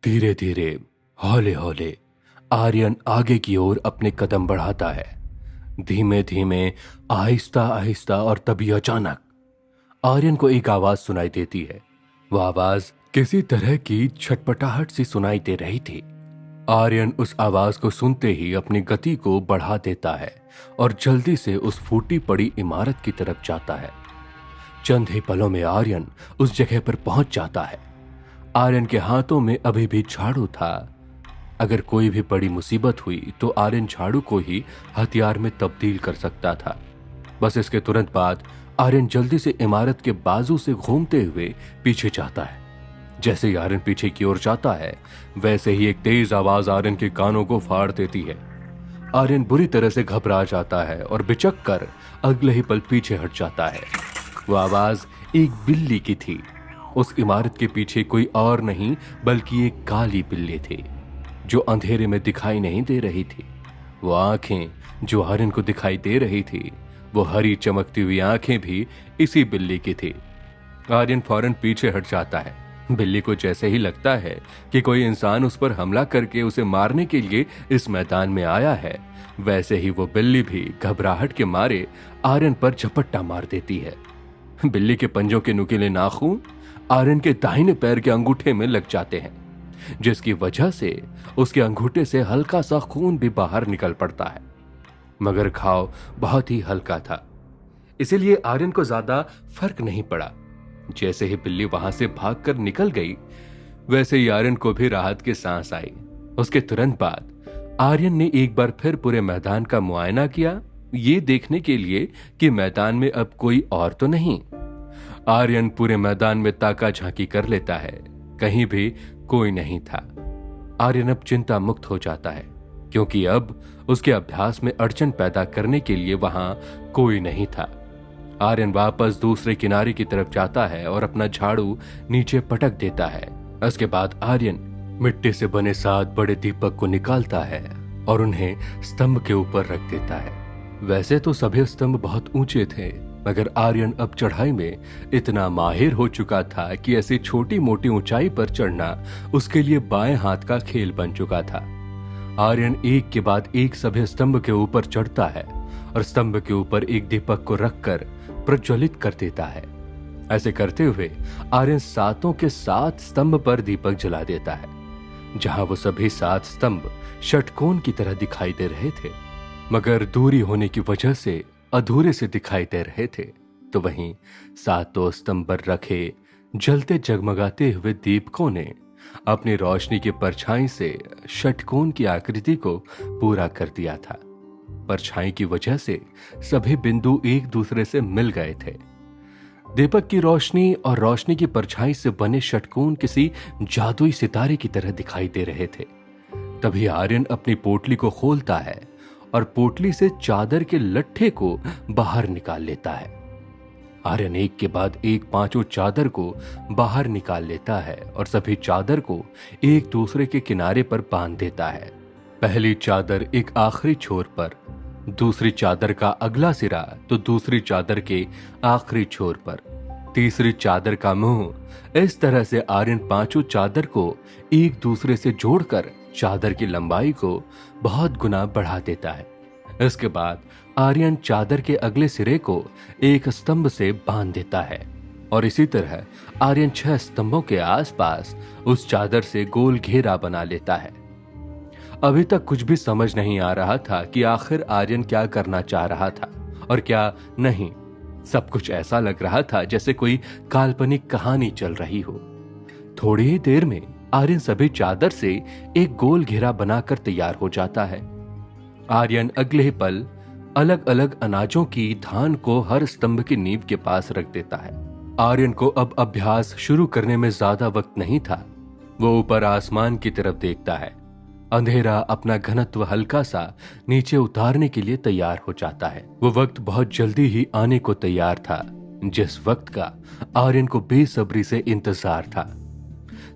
धीरे धीरे, हौले हौले आर्यन आगे की ओर अपने कदम बढ़ाता है। धीमे धीमे, आहिस्ता आहिस्ता, और तभी अचानक आर्यन को एक आवाज सुनाई देती है। वह आवाज किसी तरह की छटपटाहट सी सुनाई दे रही थी। आर्यन उस आवाज को सुनते ही अपनी गति को बढ़ा देता है और जल्दी से उस फूटी पड़ी इमारत की तरफ जाता है। चंद ही पलों में आर्यन उस जगह पर पहुंच जाता है। आर्यन के हाथों में अभी भी झाड़ू था। अगर कोई भी बड़ी मुसीबत हुई तो आर्यन झाड़ू को ही हथियार में तब्दील कर सकता था। बस इसके तुरंत बाद आर्यन जल्दी से इमारत के बाजू से घूमते हुए पीछे जाता है। जैसे ही आर्यन पीछे की ओर जाता है, वैसे ही एक तेज आवाज आर्यन के कानों को फाड़ देती है। आर्यन बुरी तरह से घबरा जाता है और बिचक कर अगले ही पल पीछे हट जाता है। वह आवाज एक बिल्ली की थी। उस इमारत के पीछे कोई और नहीं बल्कि एक काली बिल्ली थी जो अंधेरे में दिखाई नहीं दे रही थी। वो आंखें जो आर्यन को दिखाई दे रही थी, वो हरी चमकती हुई आंखें भी इसी बिल्ली की थी। आर्यन फौरन पीछे हट जाता है। बिल्ली को जैसे ही लगता है कि कोई इंसान उस पर हमला करके उसे मारने के लिए इस मैदान में आया है, वैसे ही वो बिल्ली भी घबराहट के मारे आर्यन पर झपट्टा मार देती है। बिल्ली के पंजों के नुकीले नाखून आर्यन के दाहिने पैर के अंगूठे में लग जाते हैं, जिसकी वजह से उसके अंगूठे से हल्का सा खून भी बाहर निकल पड़ता है। मगर घाव बहुत ही हल्का था, इसीलिए आर्यन को ज्यादा फर्क नहीं पड़ा। जैसे ही बिल्ली वहां से भागकर निकल गई, वैसे ही आर्यन को भी राहत की सांस आई। उसके तुरंत बाद आर्यन ने एक बार फिर पूरे मैदान का मुआयना किया, ये देखने के लिए कि मैदान में अब कोई और तो नहीं। आर्यन पूरे मैदान में ताका झांकी कर लेता है, कहीं भी कोई नहीं था। आर्यन अब चिंता मुक्त हो जाता है, क्योंकि अब उसके अभ्यास में अड़चन पैदा करने के लिए वहां कोई नहीं था। आर्यन वापस दूसरे किनारे की तरफ जाता है और अपना झाड़ू नीचे पटक देता है। उसके बाद आर्यन मिट्टी से बने 7 बड़े दीपक को निकालता है और उन्हें स्तंभ के ऊपर रख देता है। वैसे तो सभी स्तंभ बहुत ऊंचे थे, मगर आर्यन अब चढ़ाई में इतना माहिर हो चुका था कि ऐसी छोटी मोटी ऊंचाई पर चढ़ना उसके लिए बाएं हाथ का खेल बन चुका था। आर्यन एक के बाद एक सभी स्तंभ के ऊपर चढ़ता है और स्तंभ के ऊपर एक दीपक को रखकर प्रज्वलित कर देता है। ऐसे करते हुए आर्यन 7 के 7 स्तंभ पर दीपक जला देता है, जहां वो सभी 7 स्तंभ षटकोण की तरह दिखाई दे रहे थे, मगर दूरी होने की वजह से अधूरे से दिखाई दे रहे थे। तो वहीं 7 स्तंभ पर रखे जलते जगमगाते हुए दीपकों ने अपनी रोशनी की परछाई से षटकोण की आकृति को पूरा कर दिया था। परछाई की वजह से सभी बिंदु एक दूसरे से मिल गए थे। दीपक की रोशनी और रोशनी की परछाई से बने षटकोण किसी जादुई सितारे की तरह दिखाई दे रहे थे। तभी आर्यन अपनी पोटली को खोलता है और पोटली से चादर के लट्ठे को बाहर निकाल लेता है। आर्यन एक के बाद एक 5 चादर को बाहर निकाल लेता है और सभी चादर को एक दूसरे के किनारे पर बांध देता है। पहली चादर एक आखिरी छोर पर, दूसरी चादर का अगला सिरा तो दूसरी चादर के आखिरी छोर पर, तीसरी चादर का मुंह। इस तरह से आर्यन 5 चादर को एक दूसरे से जोड़कर चादर की लंबाई को बहुत गुना बढ़ा देता है। इसके बाद आर्यन चादर के अगले सिरे को एक स्तंभ से बांध देता है और इसी तरह आर्यन 6 स्तंभों के आसपास उस चादर से गोल घेरा बना लेता है। अभी तक कुछ भी समझ नहीं आ रहा था कि आखिर आर्यन क्या करना चाह रहा था और क्या नहीं। सब कुछ ऐसा लग रहा था जैसे कोई काल्पनिक कहानी चल रही हो। थोड़ी ही देर में आर्यन सभी चादर से एक गोल घेरा बनाकर तैयार हो जाता है। आर्यन अगले ही पल अलग अलग अनाजों की धान को हर स्तंभ की नींव के पास रख देता है। आर्यन को अब अभ्यास शुरू करने में ज्यादा वक्त नहीं था। वो ऊपर आसमान की तरफ देखता है। अंधेरा अपना घनत्व हल्का सा नीचे उतारने के लिए तैयार हो जाता है। वो वक्त बहुत जल्दी ही आने को तैयार था, जिस वक्त का आर्यन को बेसब्री से इंतजार था।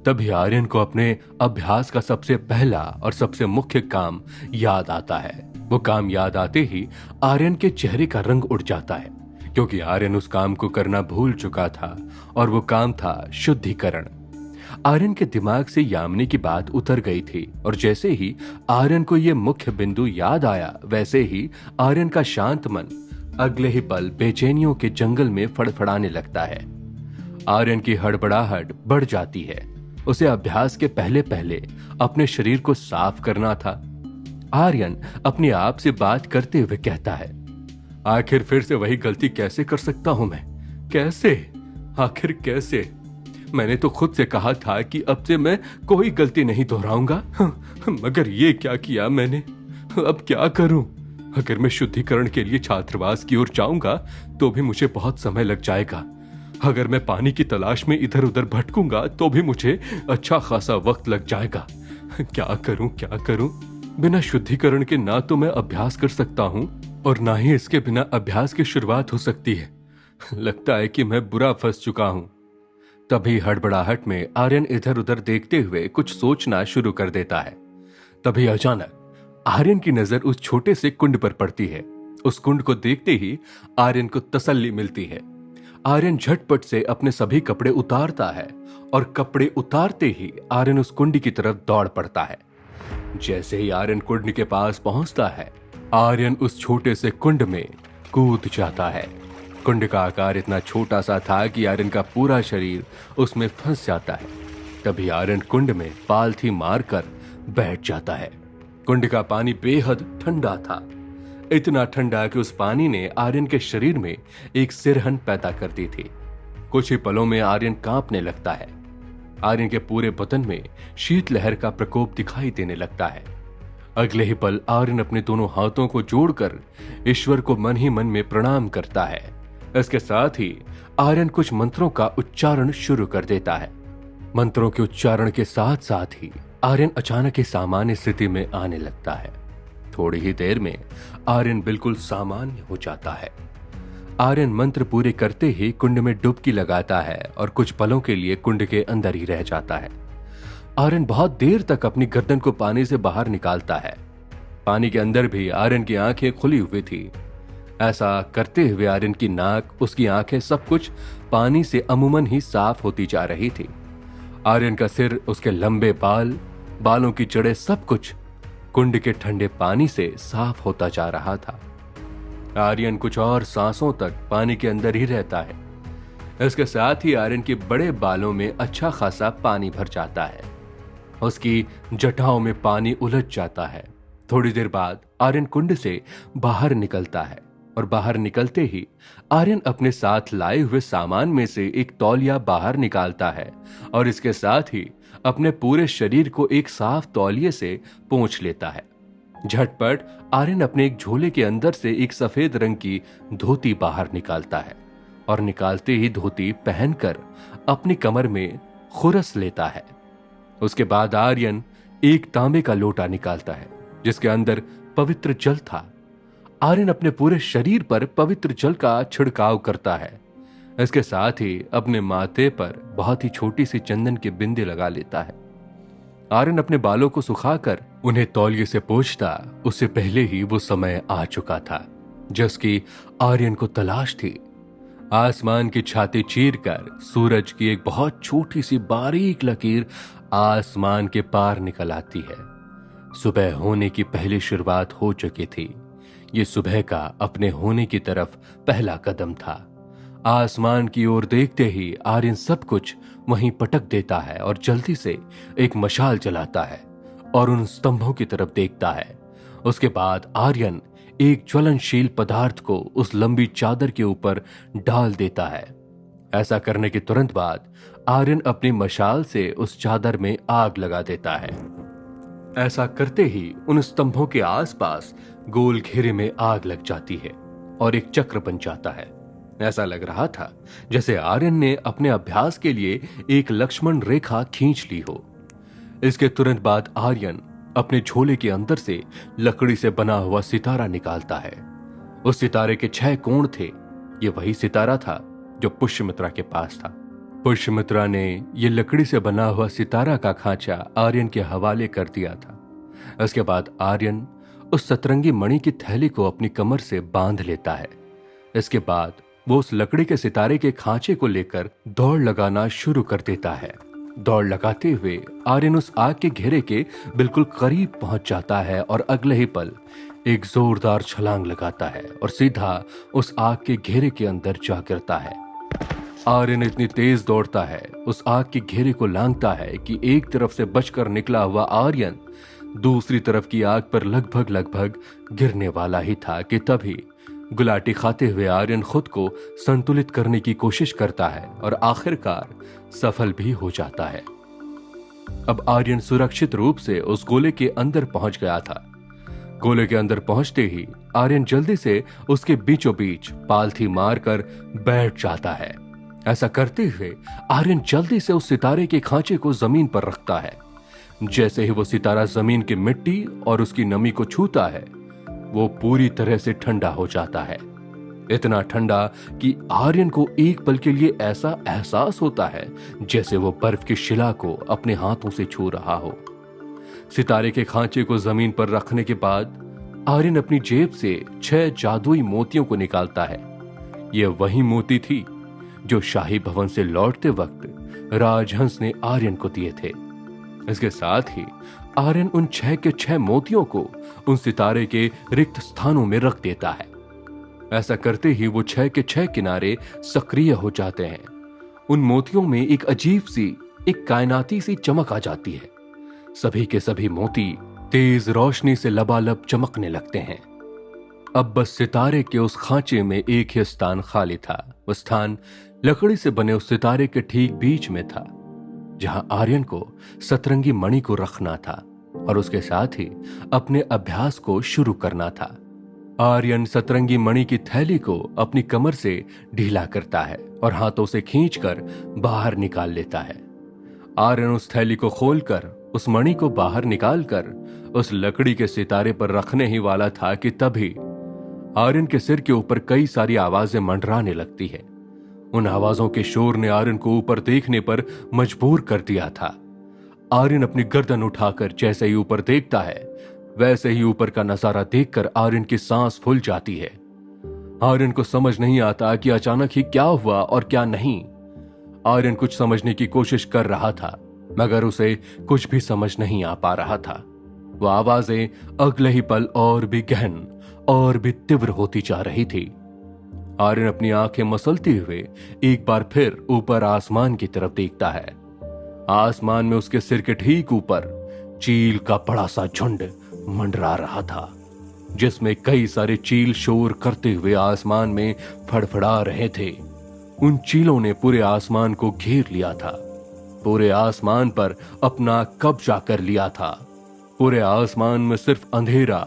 तभी आर्यन को अपने अभ्यास का सबसे पहला और सबसे मुख्य काम याद आता है। वो काम याद आते ही आर्यन के चेहरे का रंग उड़ जाता है, क्योंकि आर्यन उस काम को करना भूल चुका था और वो काम था शुद्धिकरण। आर्यन के दिमाग से यामिनी की बात उतर गई थी और जैसे ही आर्यन को यह मुख्य बिंदु याद आया वैसे ही आर्यन का शांत मन अगले ही पल बेचैनियों के जंगल में फड़फड़ाने लगता है। आर्यन की हड़बड़ाहट बढ़ जाती है। उसे अभ्यास के पहले पहले अपने शरीर को साफ करना था। आर्यन अपने आप से बात करते हुए कहता है, आखिर फिर से वही गलती कैसे कर सकता हूं मैं? कैसे? आखिर कैसे? मैंने तो खुद से कहा था कि अब से मैं कोई गलती नहीं दोहराऊंगा, मगर ये क्या किया मैंने? अब क्या करूं? अगर मैं शुद्धिकरण के लिए छात्रावास की ओर जाऊंगा तो भी मुझे बहुत समय लग जाएगा। अगर मैं पानी की तलाश में इधर उधर भटकूंगा तो भी मुझे अच्छा खासा वक्त लग जाएगा। क्या करूं, क्या करूं? बिना शुद्धिकरण के ना तो मैं अभ्यास कर सकता हूं और ना ही इसके बिना अभ्यास की शुरुआत हो सकती है। लगता है कि मैं बुरा फंस चुका हूं। तभी हड़बड़ाहट में आर्यन इधर उधर देखते हुए कुछ सोचना शुरू कर देता है। तभी अचानक आर्यन की नजर उस छोटे से कुंड पर पड़ती है। उस कुंड को देखते ही आर्यन को तसल्ली मिलती है। आर्यन झटपट से अपने सभी कपड़े उतारता है और कपड़े उतारते ही आर्यन उस कुंड की तरफ दौड़ पड़ता है। जैसे ही आर्यन कुंड के पास पहुंचता है, आर्यन उस छोटे से कुंड में कूद जाता है। कुंड का आकार इतना छोटा सा था कि आर्यन का पूरा शरीर उसमें फंस जाता है। तभी आर्यन कुंड में पालथी मारकर बैठ जाता है। कुंड का पानी बेहद ठंडा था, इतना ठंडा कि उस पानी ने आर्यन के शरीर में एक सिरहन पैदा कर दी थी। कुछ ही पलों में आर्यन कांपने लगता है। आर्यन के पूरे बदन में शीतलहर का प्रकोप दिखाई देने लगता है। अगले ही पल आर्यन अपने दोनों हाथों को जोड़कर ईश्वर को मन ही मन में प्रणाम करता है। इसके साथ ही आर्यन कुछ मंत्रों का उच्चारण शुरू कर देता है। मंत्रों के उच्चारण के साथ साथ ही आर्यन अचानक ही सामान्य स्थिति में आने लगता है। थोड़ी ही देर में आर्यन बिल्कुल सामान्य हो जाता है। आर्यन मंत्र पूरे करते ही कुंड में डुबकी लगाता है और कुछ पलों के लिए कुंड के अंदर ही रह जाता है। आर्यन बहुत देर तक अपनी गर्दन को पानी से बाहर निकालता है। पानी के अंदर भी आर्यन की आंखें खुली हुई थी। ऐसा करते हुए आर्यन की नाक, उसकी आंखें, सब कुछ पानी से अमूमन ही साफ होती जा रही थी। आर्यन का सिर, उसके लंबे बाल, बालों की जड़ें, सब कुछ कुंड के ठंडे पानी से साफ होता जा रहा था। आर्यन कुछ और सांसों तक पानी के अंदर ही रहता है। इसके साथ ही आर्यन के बड़े बालों में अच्छा खासा पानी भर जाता है। उसकी जटाओं में पानी उलझ जाता है। थोड़ी देर बाद आर्यन कुंड से बाहर निकलता है और बाहर निकलते ही आर्यन अपने साथ लाए हुए सामान में से एक तौलिया बाहर निकालता है और इसके साथ ही अपने पूरे शरीर को एक साफ तौलिए से पोंछ लेता है। झटपट आर्यन अपने एक झोले के अंदर से एक सफेद रंग की धोती बाहर निकालता है और निकालते ही धोती पहनकर अपनी कमर में खुरस लेता है। उसके बाद आर्यन एक तांबे का लोटा निकालता है जिसके अंदर पवित्र जल था। आर्यन अपने पूरे शरीर पर पवित्र जल का छिड़काव करता है। इसके साथ ही अपने माथे पर बहुत ही छोटी सी चंदन की बिंदी लगा लेता है। आर्यन अपने बालों को सुखाकर उन्हें तौलिए से पोंछता, उससे पहले ही वो समय आ चुका था जिसकी आर्यन को तलाश थी। आसमान की छाती चीरकर सूरज की एक बहुत छोटी सी बारीक लकीर आसमान के पार निकल आती है। सुबह होने की पहली शुरुआत हो चुकी थी। ये सुबह का अपने होने की तरफ पहला कदम था। आसमान की ओर देखते ही आर्यन सब कुछ वहीं पटक देता है और जल्दी से एक मशाल जलाता है और उन स्तंभों की तरफ देखता है। उसके बाद आर्यन एक ज्वलनशील पदार्थ को उस लंबी चादर के ऊपर डाल देता है। ऐसा करने के तुरंत बाद आर्यन अपनी मशाल से उस चादर में आग लगा देता है। ऐसा करते ही उन स्तंभों के आसपास गोल घेरे में आग लग जाती है और एक चक्र बन जाता है। ऐसा लग रहा था जैसे आर्यन ने अपने अभ्यास के लिए एक लक्ष्मण रेखा खींच ली हो। इसके तुरंत बाद आर्यन अपने झोले के अंदर से लकड़ी से बना हुआ सितारा निकालता है। उस सितारे के 6 कोण थे। ये वही सितारा था जो पुष्यमित्रा के पास था। पुष्यमित्रा ने यह लकड़ी से बना हुआ सितारा का खांचा आर्यन के हवाले कर दिया था। इसके बाद आर्यन उस सतरंगी मणि की थैली को अपनी कमर से बांध लेता है। इसके बाद वो उस लकड़ी के सितारे के खांचे को लेकर दौड़ लगाना शुरू कर देता है। दौड़ लगाते हुए आर्यन उस आग के घेरे के बिल्कुल करीब पहुंच जाता है और अगले ही पल एक जोरदार छलांग लगाता है और सीधा उस आग के घेरे के अंदर जा गिरता है। आर्यन इतनी तेज दौड़ता है, उस आग के घेरे को लांघता है कि एक तरफ से बचकर निकला हुआ आर्यन दूसरी तरफ की आग पर लगभग गिरने वाला ही था कि तभी गुलाटी खाते हुए आर्यन खुद को संतुलित करने की कोशिश करता है और आखिरकार सफल भी हो जाता है। अब आर्यन सुरक्षित रूप से उस गोले के अंदर पहुंच गया था। गोले के अंदर पहुंचते ही आर्यन जल्दी से उसके बीचों बीच पालथी मारकर बैठ जाता है। ऐसा करते हुए आर्यन जल्दी से उस सितारे के खांचे को जमीन पर रखता है। जैसे ही वो सितारा जमीन की मिट्टी और उसकी नमी को छूता है, वो पूरी तरह से ठंडा हो जाता है। इतना ठंडा कि आर्यन को एक पल के लिए ऐसा एहसास होता है जैसे वो बर्फ की शिला को अपने हाथों से छू रहा हो। सितारे के खांचे को जमीन पर रखने के बाद आर्यन अपनी जेब से 6 जादुई मोतियों को निकालता है। यह वही मोती थी जो शाही भवन से लौटते वक्त राजहंस ने आर्यन को दिए थे। इसके साथ ही आर्यन उन 6 के 6 मोतियों को उन सितारे के रिक्त स्थानों में रख देता है। ऐसा करते ही वो 6 के 6 किनारे सक्रिय हो जाते हैं। उन मोतियों में एक अजीब सी, एक कायनाती सी चमक आ जाती है। सभी के सभी मोती तेज रोशनी से लबालब चमकने लगते हैं। अब बस सितारे के उस खांचे में एक ही स्थान खाली था। वो स्थान लकड़ी से बने उस सितारे के ठीक बीच में था, जहां आर्यन को सतरंगी मणि को रखना था और उसके साथ ही अपने अभ्यास को शुरू करना था। आर्यन सतरंगी मणि की थैली को अपनी कमर से ढीला करता है और हाथों से खींचकर बाहर निकाल लेता है। आर्यन उस थैली को खोलकर उस मणि को बाहर निकालकर उस लकड़ी के सितारे पर रखने ही वाला था कि तभी आर्यन के सिर के ऊपर कई सारी आवाजें मंडराने लगती है। उन आवाजों के शोर ने आर्यन को ऊपर देखने पर मजबूर कर दिया था। आर्यन अपनी गर्दन उठाकर जैसे ही ऊपर देखता है, वैसे ही ऊपर का नजारा देखकर आर्यन की सांस फूल जाती है। आर्यन को समझ नहीं आता कि अचानक ही क्या हुआ और क्या नहीं। आर्यन कुछ समझने की कोशिश कर रहा था, मगर उसे कुछ भी समझ नहीं आ पा रहा था। वह आवाजें अगले ही पल और भी गहन और भी तीव्र होती जा रही थी। आर्यन अपनी आंखें मसलते हुए एक बार फिर ऊपर आसमान की तरफ देखता है। आसमान में उसके सिर के ठीक ऊपर चील का बड़ा सा झुंड मंडरा रहा था, जिसमें कई सारे चील शोर करते हुए आसमान में फड़फड़ा रहे थे। उन चीलों ने पूरे आसमान को घेर लिया था, पूरे आसमान पर अपना कब्जा कर लिया था। पूरे आसमान में सिर्फ अंधेरा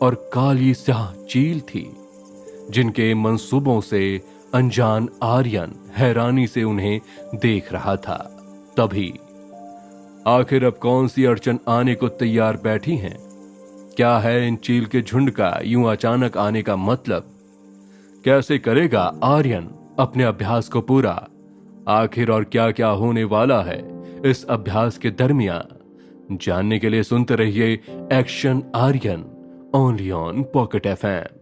और काली स्याह चील थी, जिनके मंसूबों से अनजान आर्यन हैरानी से उन्हें देख रहा था। तभी आखिर अब कौन सी अड़चन आने को तैयार बैठी हैं? क्या है इन चील के झुंड का यूं अचानक आने का मतलब? कैसे करेगा आर्यन अपने अभ्यास को पूरा? आखिर और क्या क्या होने वाला है इस अभ्यास के दरमियान? जानने के लिए सुनते रहिए action Aryan only on pocket FM।